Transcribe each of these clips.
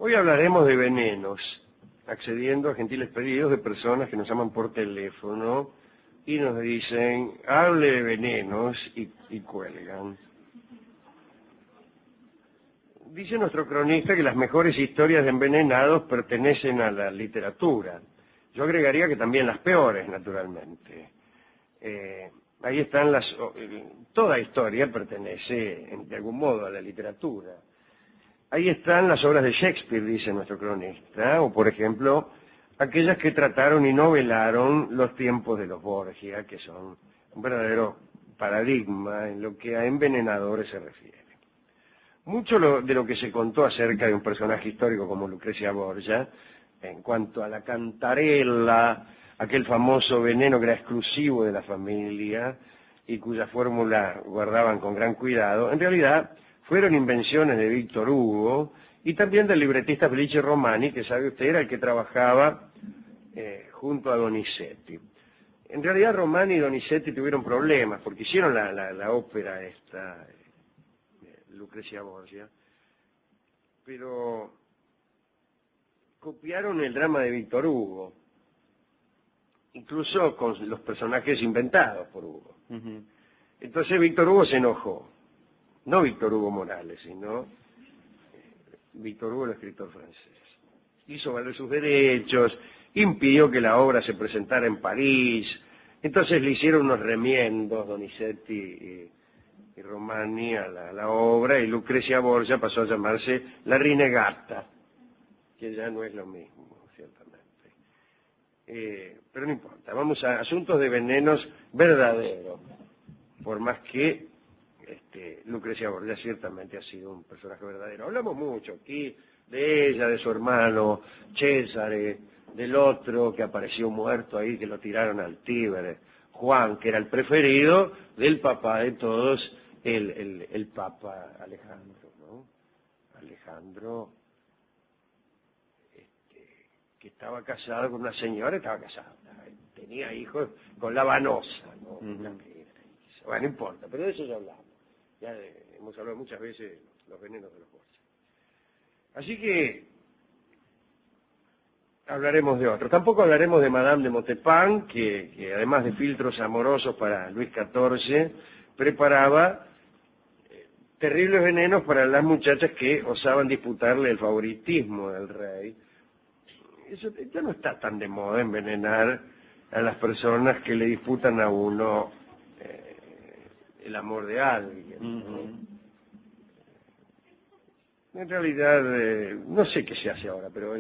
Hoy hablaremos de venenos, accediendo a gentiles pedidos de personas que nos llaman por teléfono y nos dicen, hable de venenos y cuelgan. Dice nuestro cronista que las mejores historias de envenenados pertenecen a la literatura. Yo agregaría que también las peores, naturalmente. Ahí están toda historia pertenece de algún modo a la literatura. Ahí están las obras de Shakespeare, dice nuestro cronista, o por ejemplo, aquellas que trataron y novelaron los tiempos de los Borgia, que son un verdadero paradigma en lo que a envenenadores se refiere. Mucho de lo que se contó acerca de un personaje histórico como Lucrecia Borgia, en cuanto a la cantarella, aquel famoso veneno que era exclusivo de la familia y cuya fórmula guardaban con gran cuidado, en realidad fueron invenciones de Víctor Hugo y también del libretista Felice Romani, que sabe usted era el que trabajaba junto a Donizetti. En realidad Romani y Donizetti tuvieron problemas porque hicieron la ópera esta, Lucrecia Borgia, pero copiaron el drama de Víctor Hugo, incluso con los personajes inventados por Hugo. Entonces Víctor Hugo se enojó. No Víctor Hugo Morales, sino Víctor Hugo, el escritor francés. Hizo valer sus derechos, impidió que la obra se presentara en París, entonces le hicieron unos remiendos Donizetti y Romani a la obra, y Lucrecia Borgia pasó a llamarse La Rinegata, que ya no es lo mismo, ciertamente. Pero no importa, vamos a asuntos de venenos verdaderos, por más que Lucrecia Borgia ciertamente ha sido un personaje verdadero. Hablamos mucho aquí de ella, de su hermano Césare, del otro que apareció muerto ahí, que lo tiraron al Tíber, Juan, que era el preferido del papá de todos, el Papa Alejandro, ¿no? Alejandro, que estaba casado con una señora, tenía hijos con la Vanosa, ¿no? Bueno, no importa, pero de eso ya hablamos. Ya hemos hablado muchas veces de los venenos de los Borgia. Así que hablaremos de otro. Tampoco hablaremos de Madame de Montespan, que además de filtros amorosos para Luis XIV, preparaba terribles venenos para las muchachas que osaban disputarle el favoritismo del rey. Eso ya no está tan de moda, envenenar a las personas que le disputan a uno el amor de alguien. En realidad, no sé qué se hace ahora, pero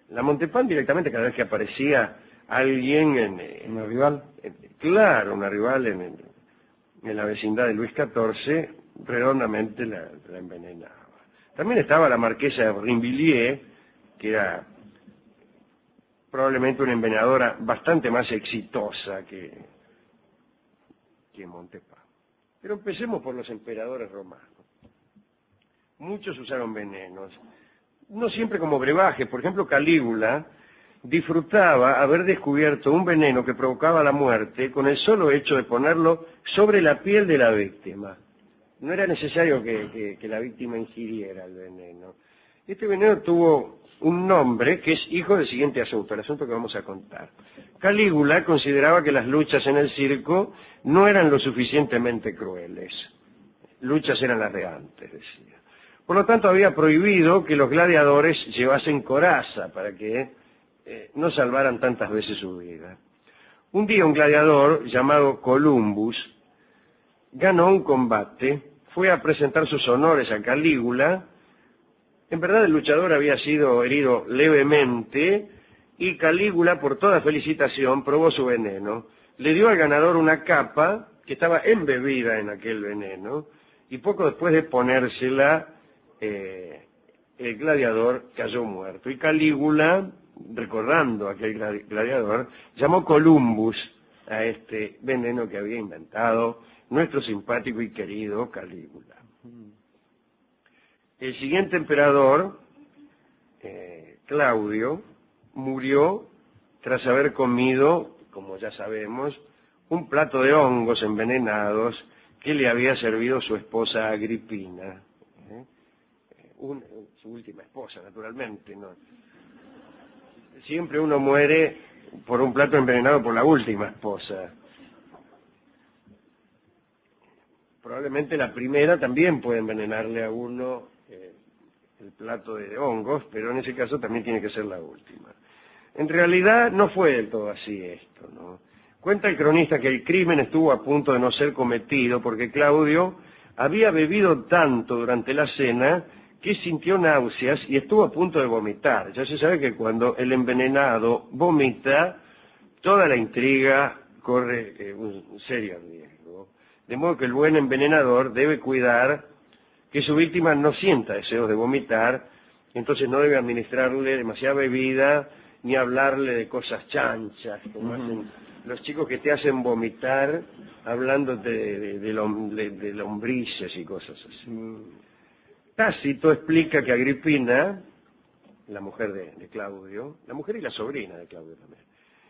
la Montespan directamente, cada vez que aparecía alguien ¿Una rival? Claro, una rival en la vecindad de Luis XIV, redondamente la envenenaba. También estaba la marquesa de Brinvilliers, que era probablemente una envenenadora bastante más exitosa que Montespan. Pero empecemos por los emperadores romanos. Muchos usaron venenos, no siempre como brebaje. Por ejemplo, Calígula disfrutaba haber descubierto un veneno que provocaba la muerte con el solo hecho de ponerlo sobre la piel de la víctima. No era necesario que la víctima ingiriera el veneno. Este veneno tuvo un nombre que es hijo del siguiente asunto, el asunto que vamos a contar. Calígula consideraba que las luchas en el circo no eran lo suficientemente crueles. Luchas eran las de antes, decía. Por lo tanto, había prohibido que los gladiadores llevasen coraza para que no salvaran tantas veces su vida. Un día un gladiador llamado Columbus ganó un combate, fue a presentar sus honores a Calígula. En verdad el luchador había sido herido levemente y Calígula, por toda felicitación, probó su veneno. Le dio al ganador una capa que estaba embebida en aquel veneno y poco después de ponérsela, el gladiador cayó muerto. Y Calígula, recordando a aquel gladiador, llamó Columbus a este veneno que había inventado nuestro simpático y querido Calígula. El siguiente emperador, Claudio, murió tras haber comido, como ya sabemos, un plato de hongos envenenados que le había servido su esposa Agripina. su última esposa, naturalmente, ¿no? Siempre uno muere por un plato envenenado por la última esposa. Probablemente la primera también puede envenenarle a uno el plato de hongos, pero en ese caso también tiene que ser la última. En realidad no fue del todo así esto, ¿no? Cuenta el cronista que el crimen estuvo a punto de no ser cometido porque Claudio había bebido tanto durante la cena que sintió náuseas y estuvo a punto de vomitar. Ya se sabe que cuando el envenenado vomita, toda la intriga corre un serio riesgo. De modo que el buen envenenador debe cuidar que su víctima no sienta deseos de vomitar, entonces no debe administrarle demasiada bebida ni hablarle de cosas chanchas, como hacen los chicos que te hacen vomitar hablándote de lombrices y cosas así. Tácito explica que Agripina, la mujer de Claudio, la mujer y la sobrina de Claudio también,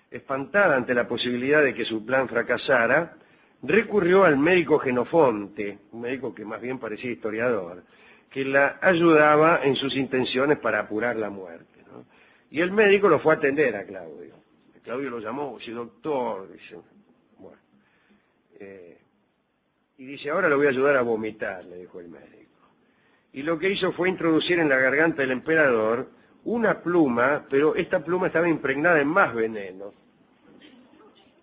espantada ante la posibilidad de que su plan fracasara, recurrió al médico Genofonte, un médico que más bien parecía historiador, que la ayudaba en sus intenciones para apurar la muerte, ¿no? Y el médico lo fue a atender a Claudio. Claudio lo llamó, dice, doctor, dice, bueno, y dice, ahora lo voy a ayudar a vomitar, le dijo el médico. Y lo que hizo fue introducir en la garganta del emperador una pluma, pero esta pluma estaba impregnada en más veneno.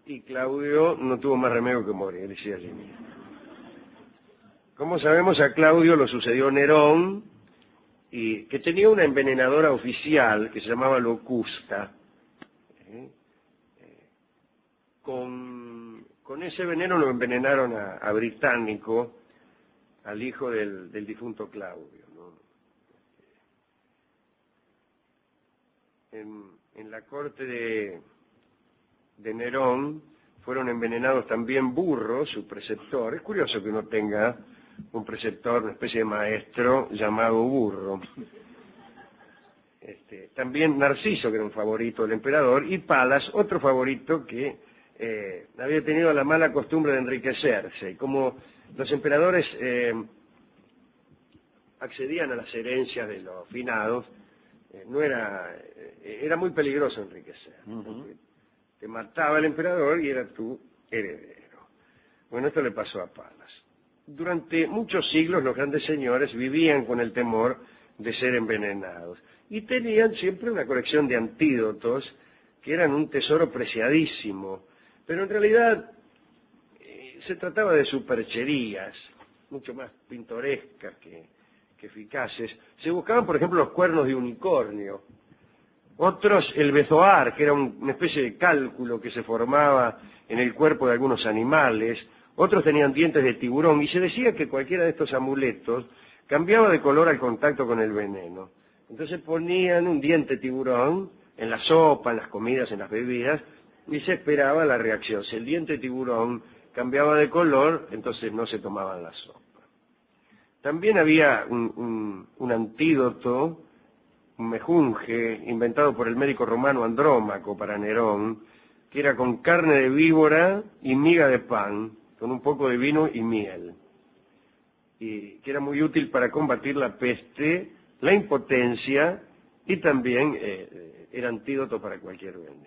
Y Claudio no tuvo más remedio que morir, decía allí mismo. Como sabemos, a Claudio lo sucedió Nerón, y que tenía una envenenadora oficial que se llamaba Locusta. Con ese veneno lo envenenaron a Británico, al hijo del difunto Claudio, ¿no? En la corte de Nerón fueron envenenados también Burro, su preceptor. Es curioso que uno tenga un preceptor, una especie de maestro llamado Burro. También Narciso, que era un favorito del emperador, y Palas, otro favorito que había tenido la mala costumbre de enriquecerse. Y como los emperadores accedían a las herencias de los finados, era muy peligroso enriquecer. Te mataba el emperador y era tu heredero. Bueno, esto le pasó a Palas. Durante muchos siglos los grandes señores vivían con el temor de ser envenenados y tenían siempre una colección de antídotos que eran un tesoro preciadísimo, pero en realidad se trataba de supercherías, mucho más pintorescas que eficaces. Se buscaban, por ejemplo, los cuernos de unicornio, otros el bezoar, que era una especie de cálculo que se formaba en el cuerpo de algunos animales, otros tenían dientes de tiburón, y se decía que cualquiera de estos amuletos cambiaba de color al contacto con el veneno. Entonces ponían un diente tiburón en la sopa, en las comidas, en las bebidas, y se esperaba la reacción. Si el diente tiburón cambiaba de color, entonces no se tomaban la sopa. También había un antídoto, un mejunje, inventado por el médico romano Andrómaco para Nerón, que era con carne de víbora y miga de pan, con un poco de vino y miel, y que era muy útil para combatir la peste, la impotencia, y también era antídoto para cualquier veneno.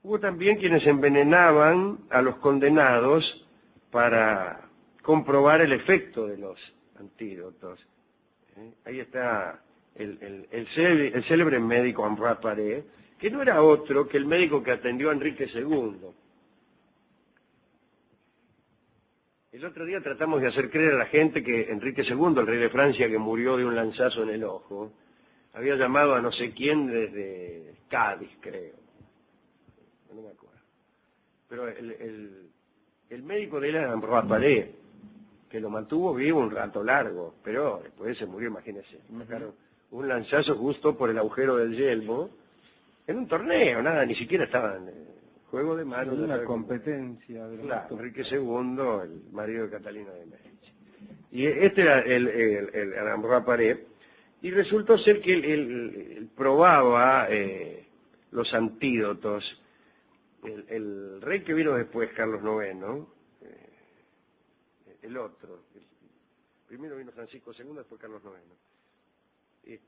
Hubo también quienes envenenaban a los condenados para comprobar el efecto de los antídotos. Ahí está el célebre médico Ambroise Paré, que no era otro que el médico que atendió a Enrique II. El otro día tratamos de hacer creer a la gente que Enrique II, el rey de Francia que murió de un lanzazo en el ojo, había llamado a no sé quién desde Cádiz, creo. No me acuerdo. Pero el médico de él era Ambroise Paré, que lo mantuvo vivo un rato largo, pero después se murió, imagínense. Sacaron un lanzazo justo por el agujero del yelmo, en un torneo, nada, ni siquiera estaba en juego de manos. En una competencia. Claro, Enrique II, el marido de Catalina de Medici. Y este era el Ambroise Paré, y resultó ser que él probaba los antídotos. El rey que vino después, Carlos IX, el otro, primero vino Francisco II, después Carlos IX,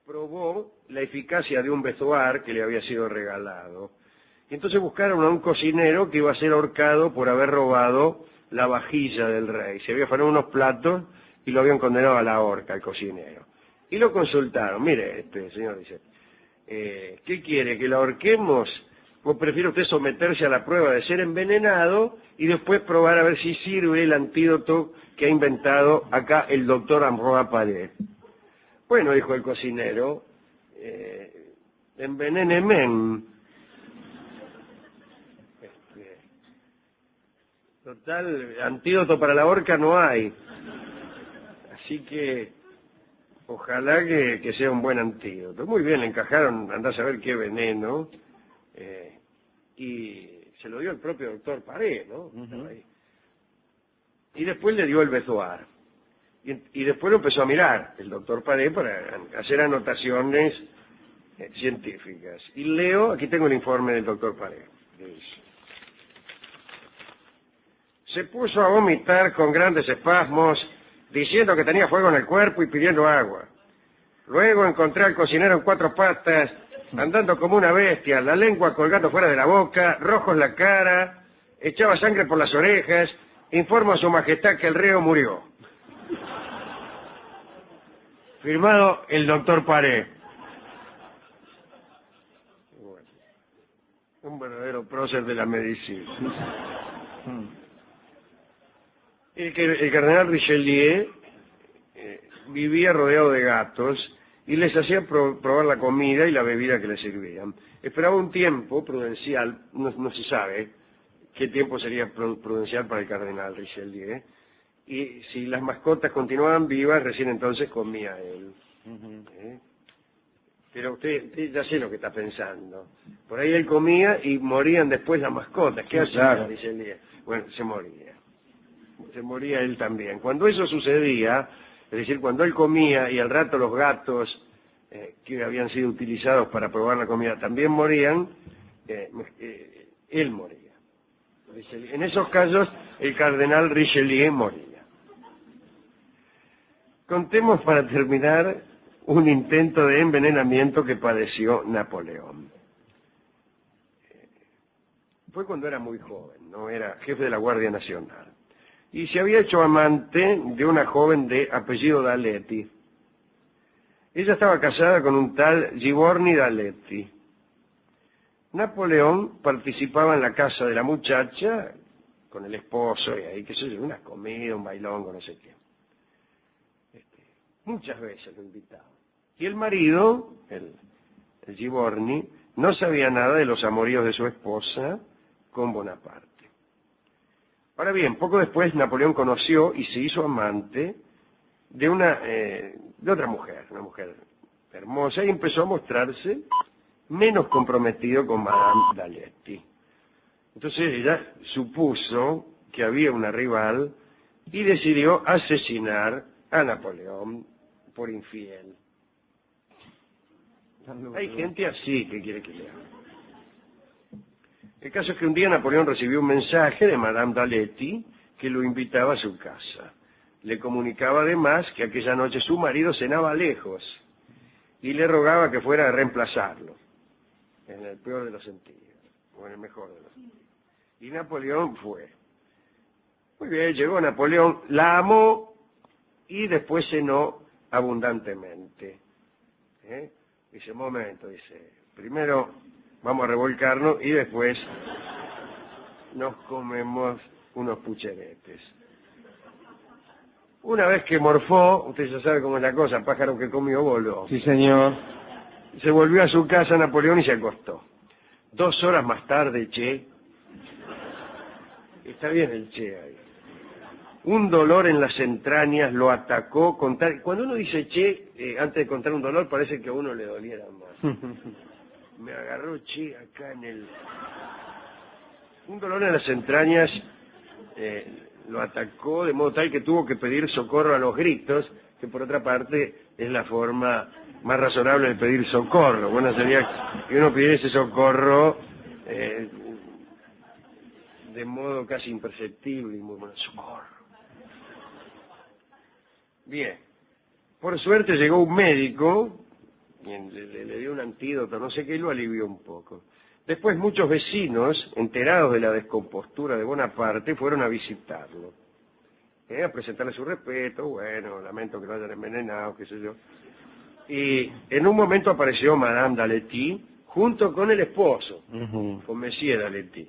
probó la eficacia de un vestuar que le había sido regalado. Y entonces buscaron a un cocinero que iba a ser ahorcado por haber robado la vajilla del rey. Se había afanado unos platos y lo habían condenado a la horca, al cocinero. Y lo consultaron. Mire, señor dice, ¿qué quiere? ¿Que la ahorquemos? ¿O prefiere usted someterse a la prueba de ser envenenado y después probar a ver si sirve el antídoto que ha inventado acá el doctor Ambroise Paré? Bueno, dijo el cocinero, envenéneme. Total, antídoto para la horca no hay. Así que ojalá que sea un buen antídoto. Muy bien, le encajaron, andá a saber qué veneno. Y se lo dio el propio doctor Paré, ¿no? Y después le dio el vestuar. Y después lo empezó a mirar el doctor Paré para hacer anotaciones científicas. Y leo, aquí tengo el informe del doctor Paré. Dice: se puso a vomitar con grandes espasmos, diciendo que tenía fuego en el cuerpo y pidiendo agua. Luego encontré al cocinero en 4 patas, andando como una bestia, la lengua colgando fuera de la boca, rojo en la cara, echaba sangre por las orejas. Informo a su majestad que el reo murió. Firmado el doctor Paré. Bueno, un verdadero prócer de la medicina. El cardenal Richelieu vivía rodeado de gatos y les hacía probar la comida y la bebida que les servían. Esperaba un tiempo prudencial, no se sabe qué tiempo sería prudencial para el cardenal Richelieu, y si las mascotas continuaban vivas, recién entonces comía él. Pero usted ya sé lo que está pensando. Por ahí él comía y morían después las mascotas. ¿Qué hacía Richelieu? Bueno, se moría. Se moría él también. Cuando eso sucedía, es decir, cuando él comía y al rato los gatos que habían sido utilizados para probar la comida también morían, él moría. En esos casos, el cardenal Richelieu moría. Contemos para terminar un intento de envenenamiento que padeció Napoleón. Fue cuando era muy joven, ¿no? Era jefe de la Guardia Nacional. Y se había hecho amante de una joven de apellido Daletti. Ella estaba casada con un tal Giborni Daletti. Napoleón participaba en la casa de la muchacha con el esposo y ahí, qué sé yo, unas comidas, un bailongo, no sé qué. Muchas veces lo invitaba. Y el marido, el Giborni, no sabía nada de los amoríos de su esposa con Bonaparte. Ahora bien, poco después Napoleón conoció y se hizo amante de otra mujer, una mujer hermosa, y empezó a mostrarse menos comprometido con Madame Daletti. Entonces ella supuso que había una rival y decidió asesinar a Napoleón por infiel. Hay gente así que quiere que le haga. El caso es que un día Napoleón recibió un mensaje de Madame Daletti que lo invitaba a su casa. Le comunicaba además que aquella noche su marido cenaba lejos y le rogaba que fuera a reemplazarlo, en el peor de los sentidos, o en el mejor de los sentidos. Y Napoleón fue. Muy bien, llegó Napoleón, la amó y después cenó abundantemente. Dice, momento, dice, primero vamos a revolcarnos y después nos comemos unos pucheretes. Una vez que morfó, usted ya sabe cómo es la cosa, pájaro que comió voló. Sí, señor. Se volvió a su casa Napoleón y se acostó. 2 horas más tarde, Che, está bien el Che ahí, un dolor en las entrañas lo atacó con tal... Cuando uno dice Che, antes de contar un dolor, parece que a uno le doliera más. Me agarró Che acá en el... Un dolor en las entrañas lo atacó de modo tal que tuvo que pedir socorro a los gritos, que por otra parte es la forma más razonable de pedir socorro. Bueno, sería que uno pidiese socorro de modo casi imperceptible y muy bueno, socorro. Bien. Por suerte llegó un médico, quien le dio un antídoto, no sé qué, y lo alivió un poco. Después muchos vecinos, enterados de la descompostura de Bonaparte, fueron a visitarlo. A presentarle su respeto, bueno, lamento que lo hayan envenenado, qué sé yo. Y en un momento apareció Madame d'Aletti, junto con el esposo, con Monsieur d'Aletti.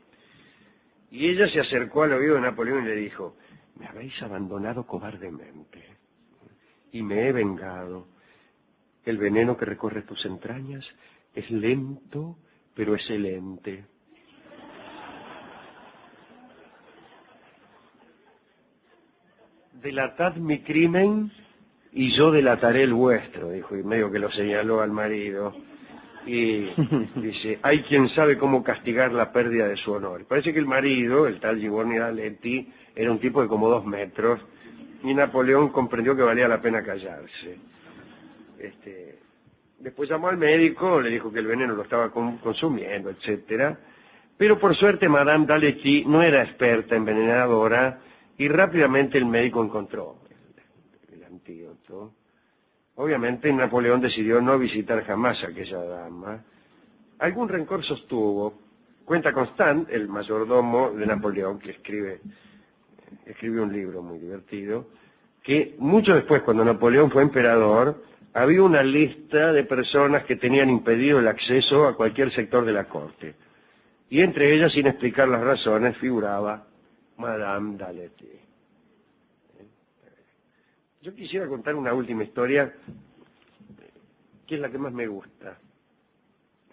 Y ella se acercó al oído de Napoleón y le dijo: me habéis abandonado cobardemente, y me he vengado. El veneno que recorre tus entrañas es lento, pero excelente. Delatad mi crimen y yo delataré el vuestro, dijo, y medio que lo señaló al marido. Y dice, hay quien sabe cómo castigar la pérdida de su honor. Parece que el marido, el tal Giovanni d'Aletti, era un tipo de como 2 metros, y Napoleón comprendió que valía la pena callarse. Después llamó al médico, le dijo que el veneno lo estaba consumiendo, etcétera. Pero por suerte Madame d'Aletti no era experta envenenadora, y rápidamente el médico encontró el antídoto. Obviamente Napoleón decidió no visitar jamás a aquella dama. Algún rencor sostuvo. Cuenta Constant, el mayordomo de Napoleón, que escribe un libro muy divertido, que mucho después, cuando Napoleón fue emperador, había una lista de personas que tenían impedido el acceso a cualquier sector de la corte. Y entre ellas, sin explicar las razones, figuraba Madame d'Aletti. Yo quisiera contar una última historia, que es la que más me gusta,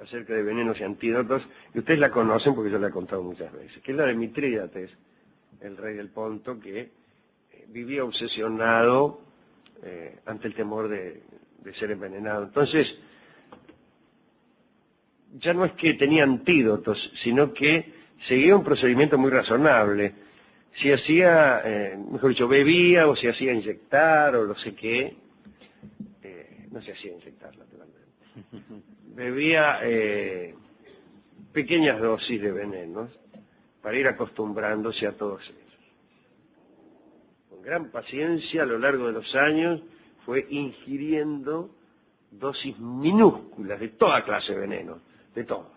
acerca de venenos y antídotos, y ustedes la conocen porque yo la he contado muchas veces, que es la de Mitrídates, el rey del Ponto, que vivía obsesionado ante el temor de ser envenenado. Entonces, ya no es que tenía antídotos, sino que seguía un procedimiento muy razonable. Si hacía, mejor dicho, bebía o se hacía inyectar o no sé qué, no se hacía inyectar naturalmente, bebía pequeñas dosis de venenos para ir acostumbrándose a todos ellos. Con gran paciencia a lo largo de los años fue ingiriendo dosis minúsculas de toda clase de venenos, de todas,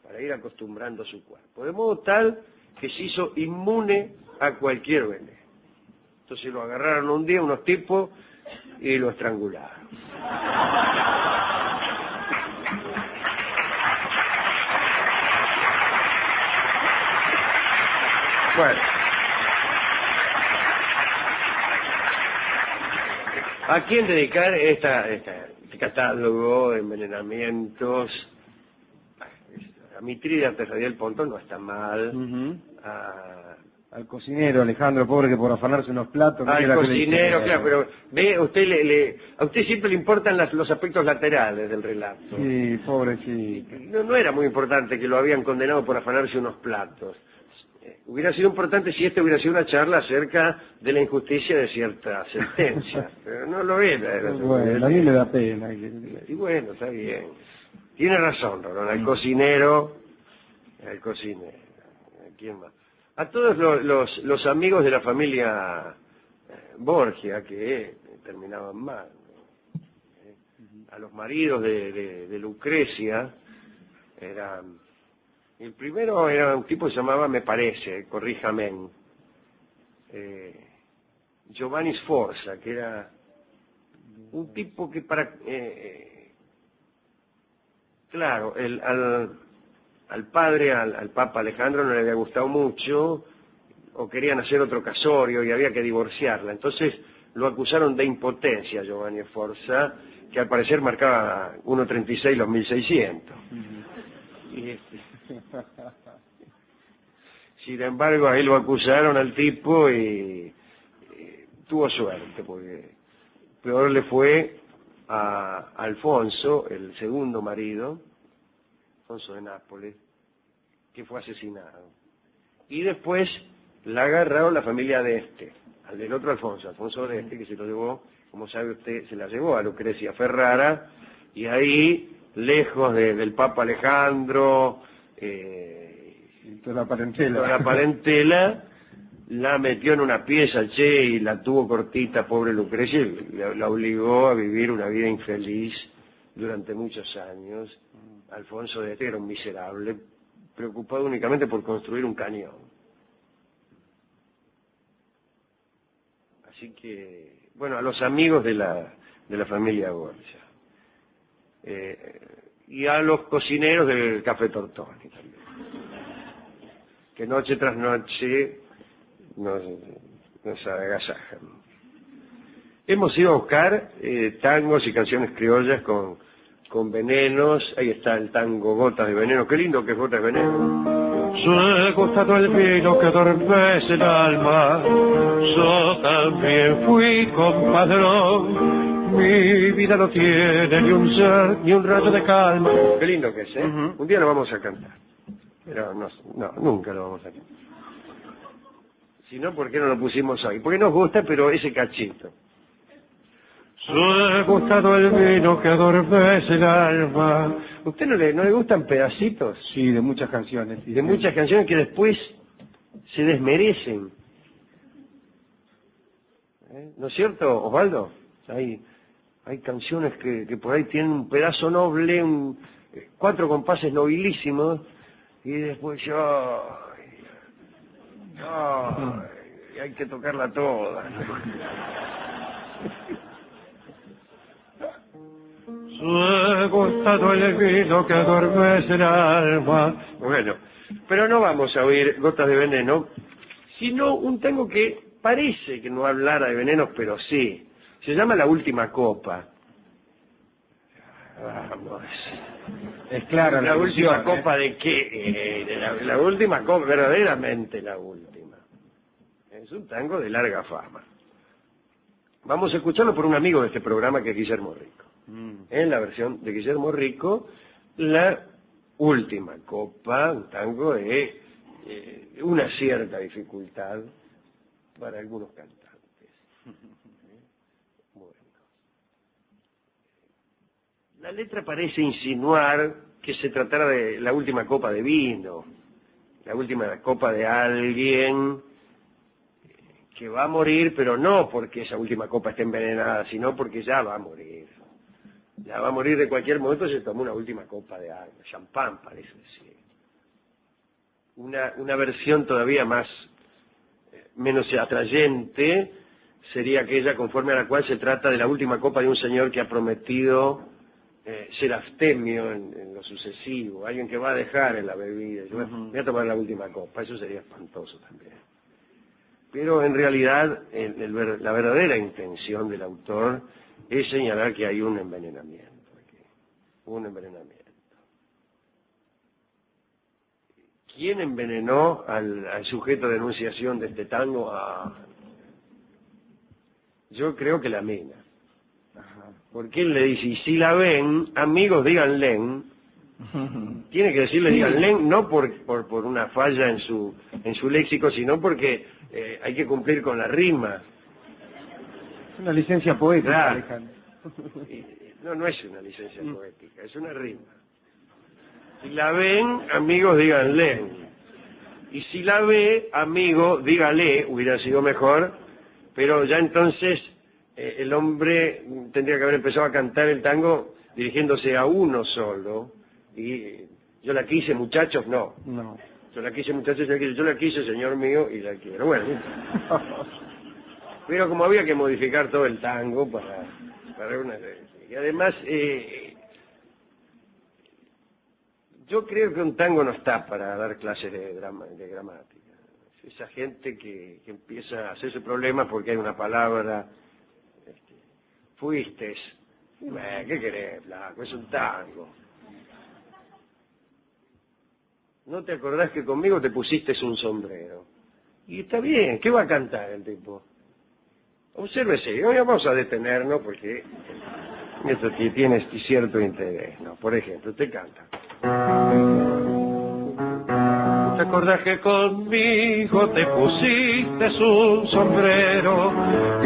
para ir acostumbrando su cuerpo, de modo tal que se hizo inmune a cualquier veneno. Entonces lo agarraron un día unos tipos y lo estrangularon. Bueno, ¿a quién dedicar este catálogo de envenenamientos? A Mitrídates del Ponto no está mal. Al cocinero, Alejandro, pobre, que por afanarse unos platos... Al cocinero, claro, pero ve, a usted siempre le importan los aspectos laterales del relato. Sí, pobrecito. No era muy importante que lo habían condenado por afanarse unos platos. Hubiera sido importante si esta hubiera sido una charla acerca de la injusticia de ciertas sentencias, pero no lo era. Bueno, a mí me da pena. Y bueno, está bien. Tiene razón, Rolón, al cocinero, ¿a quién más? A todos los amigos de la familia Borgia, que terminaban mal, a los maridos de Lucrecia, el primero era un tipo que se llamaba, me parece, corríjame, Giovanni Sforza, que era un tipo que claro, al padre, al Papa Alejandro, no le había gustado mucho, o querían hacer otro casorio y había que divorciarla. Entonces lo acusaron de impotencia a Giovanni Sforza, que al parecer marcaba 1.36 los 1600. Sin embargo, a él lo acusaron al tipo y tuvo suerte, porque peor le fue a Alfonso, el segundo marido, Alfonso de Nápoles, que fue asesinado. Y después la agarraron la familia de al del otro Alfonso, Alfonso de que se lo llevó, como sabe usted, se la llevó a Lucrecia Ferrara, y ahí, lejos del Papa Alejandro, toda la parentela, la metió en una pieza, che, y la tuvo cortita, pobre Lucrecia, y la obligó a vivir una vida infeliz durante muchos años. Alfonso de Este era un miserable, preocupado únicamente por construir un cañón. Así que, bueno, a los amigos de la familia Borgia. Y a los cocineros del Café Tortoni también, que noche tras noche nos agasajan. Hemos ido a buscar tangos y canciones criollas con venenos. Ahí está el tango Gotas de Veneno. Qué lindo que es Gotas de Veneno. Se ha gustado el vino que adormece el alma, yo también fui compadrón. Mi vida no tiene ni un ser, ni un rato de calma. Qué lindo que es, ¿eh? Un día lo vamos a cantar. Pero no, nunca lo vamos a cantar. Si no, ¿por qué no lo pusimos hoy? Porque nos gusta, pero ese cachito. Se ha gustado el vino que adormece el alma. ¿Usted no le gustan pedacitos? Sí, de muchas canciones. Sí, De muchas canciones que después se desmerecen. ¿No es cierto, Osvaldo? Hay canciones que por ahí tienen un pedazo noble, 4 compases nobilísimos, y después hay que tocarla toda. Se ha gustado el vino que adormece el alma. Bueno, pero no vamos a oír Gotas de Veneno, sino un tango que parece que no hablara de venenos, pero sí. Se llama La Última Copa. Vamos. Es claro. ¿La última copa de qué? La última copa, verdaderamente la última. Es un tango de larga fama. Vamos a escucharlo por un amigo de este programa que es Guillermo Rico. En la versión de Guillermo Rico, La Última Copa, un tango de una cierta dificultad para algunos cantantes. La letra parece insinuar que se tratara de la última copa de vino, la última copa de alguien que va a morir, pero no porque esa última copa esté envenenada, sino porque ya va a morir. Ya va a morir de cualquier momento, se tomó una última copa de algo, champán parece decir. Una versión todavía menos atrayente sería aquella conforme a la cual se trata de la última copa de un señor que ha prometido ser abstemio en lo sucesivo, alguien que va a dejar en la bebida. Yo voy a tomar la última copa, eso sería espantoso también. Pero en realidad la verdadera intención del autor es señalar que hay un envenenamiento aquí, un envenenamiento. ¿Quién envenenó al sujeto de enunciación de este tango? Yo creo que la mina. Porque él le dice, y si la ven, amigos, díganle. Tiene que decirle, díganle, no por una falla en su léxico, sino porque hay que cumplir con la rima. Es una licencia poética, Claro. Alejandro. No es una licencia poética, es una rima. Si la ven, amigos, díganle. Y si la ve, amigo, dígale, hubiera sido mejor, pero ya entonces el hombre tendría que haber empezado a cantar el tango dirigiéndose a uno solo. Y yo la quise, muchachos, no. Yo la quise, muchachos, yo la quise, señor mío, y la quiero. Bueno, pero como había que modificar todo el tango para una... Y además, yo creo que un tango no está para dar clases de gramática. Esa gente que empieza a hacerse problemas porque hay una palabra, fuistes, ¿qué querés, flaco? Es un tango. ¿No te acordás que conmigo te pusiste un sombrero? Y está bien, ¿qué va a cantar el tipo? Obsérvese, hoy vamos a detenernos porque esto tiene cierto interés, ¿no? Por ejemplo, usted canta. ¿Te acordás que conmigo te pusiste un sombrero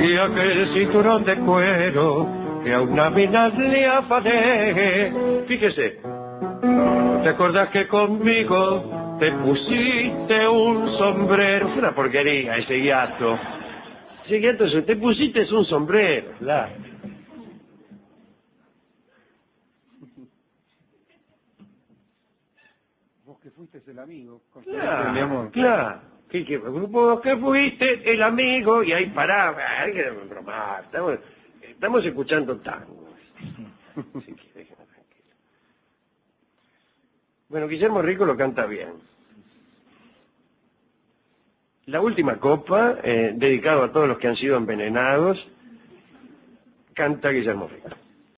y aquel cinturón de cuero que a una mina le afané? Fíjese, ¿Te acordás que conmigo te pusiste un sombrero. Es una porquería ese hiato. Ese hiato es, te pusiste un sombrero, claro. Vos que fuiste el amigo, Claro, mi amor. claro. Vos que fuiste el amigo y ahí paraba. Hay que bromar. Estamos escuchando tango. Así que déjenme tranquilo. Bueno, Guillermo Rico lo canta bien. La última copa, dedicado a todos los que han sido envenenados, canta Guillermo Rico.